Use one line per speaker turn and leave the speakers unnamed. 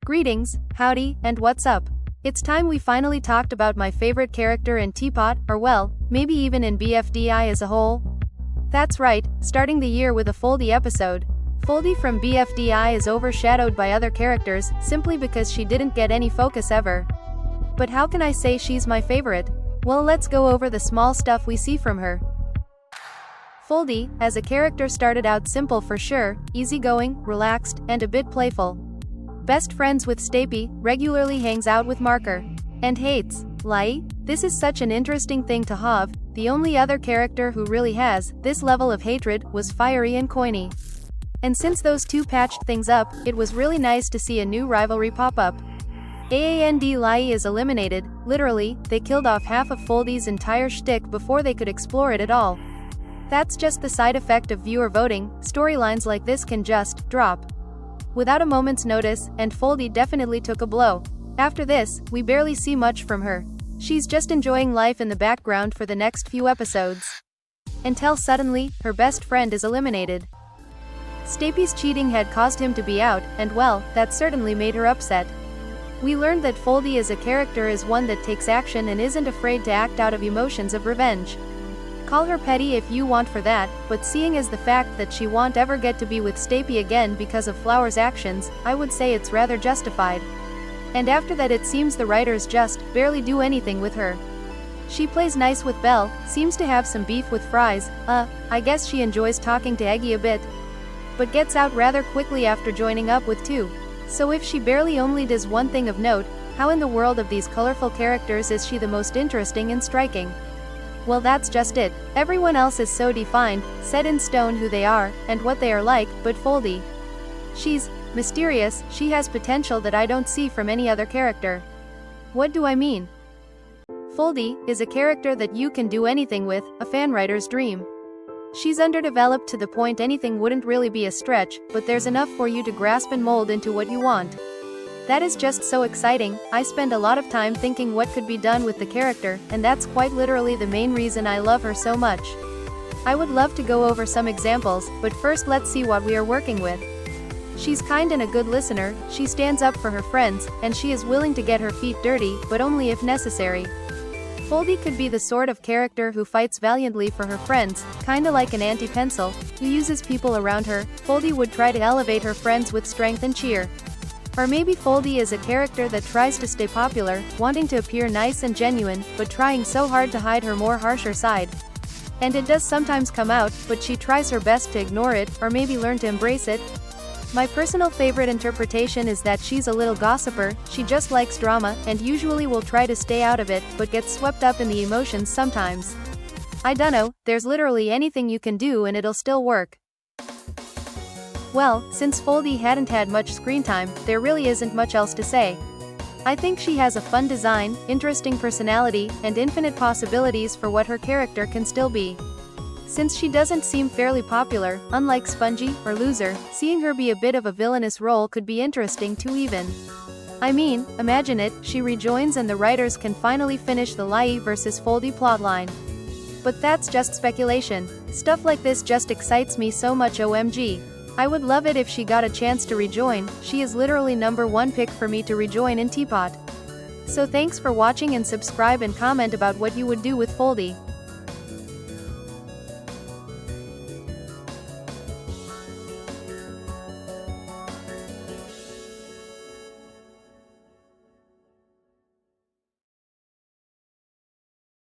Greetings, howdy, and what's up? It's time we finally talked about my favorite character in Teapot, or well, maybe even in BFDI as a whole. That's right, starting the year with a Foldy episode. Foldy from BFDI is overshadowed by other characters, simply because she didn't get any focus ever. But how can I say she's my favorite? Well, let's go over the small stuff we see from her. Foldy, as a character, started out simple for sure, easygoing, relaxed, and a bit playful. Best friends with Stapy, regularly hangs out with Marker. And hates Lai. This is such an interesting thing to have. The only other character who really has this level of hatred was Fiery and Coiny. And since those two patched things up, it was really nice to see a new rivalry pop up. AAND Lai is eliminated. Literally, they killed off half of Foldy's entire shtick before they could explore it at all. That's just the side effect of viewer voting. Storylines like this can just drop without a moment's notice, and Foldy definitely took a blow. After this, we barely see much from her. She's just enjoying life in the background for the next few episodes. Until suddenly, her best friend is eliminated. Stapy's cheating had caused him to be out, and well, that certainly made her upset. We learned that Foldy as a character is one that takes action and isn't afraid to act out of emotions of revenge. Call her petty if you want for that, but seeing as the fact that she won't ever get to be with Stapy again because of Flower's actions, I would say it's rather justified. And after that, it seems the writers just barely do anything with her. She plays nice with Belle, seems to have some beef with Fries, I guess she enjoys talking to Eggy a bit, but gets out rather quickly after joining up with two. So if she barely only does one thing of note, how in the world of these colorful characters is she the most interesting and striking? Well, that's just it. Everyone else is so defined, set in stone who they are, and what they are like, but Foldy, she's mysterious. She has potential that I don't see from any other character. What do I mean? Foldy is a character that you can do anything with, a fan writer's dream. She's underdeveloped to the point anything wouldn't really be a stretch, but there's enough for you to grasp and mold into what you want. That is just so exciting. I spend a lot of time thinking what could be done with the character, and that's quite literally the main reason I love her so much. I would love to go over some examples, but first let's see what we are working with. She's kind and a good listener, she stands up for her friends, and she is willing to get her feet dirty, but only if necessary. Foldy could be the sort of character who fights valiantly for her friends, kinda like an anti-pencil, who uses people around her. Foldy would try to elevate her friends with strength and cheer. Or maybe Foldy is a character that tries to stay popular, wanting to appear nice and genuine, but trying so hard to hide her more harsher side. And it does sometimes come out, but she tries her best to ignore it, or maybe learn to embrace it. My personal favorite interpretation is that she's a little gossiper. She just likes drama, and usually will try to stay out of it, but gets swept up in the emotions sometimes. I dunno, there's literally anything you can do and it'll still work. Well, since Foldy hadn't had much screen time, there really isn't much else to say. I think she has a fun design, interesting personality, and infinite possibilities for what her character can still be. Since she doesn't seem fairly popular, unlike Spongy or Loser, seeing her be a bit of a villainous role could be interesting too even. I mean, imagine it, she rejoins and the writers can finally finish the Lai versus Foldy plotline. But that's just speculation. Stuff like this just excites me so much. OMG. I would love it if she got a chance to rejoin. She is literally #1 pick for me to rejoin in Teapot. So thanks for watching, and subscribe and comment about what you would do with Foldy.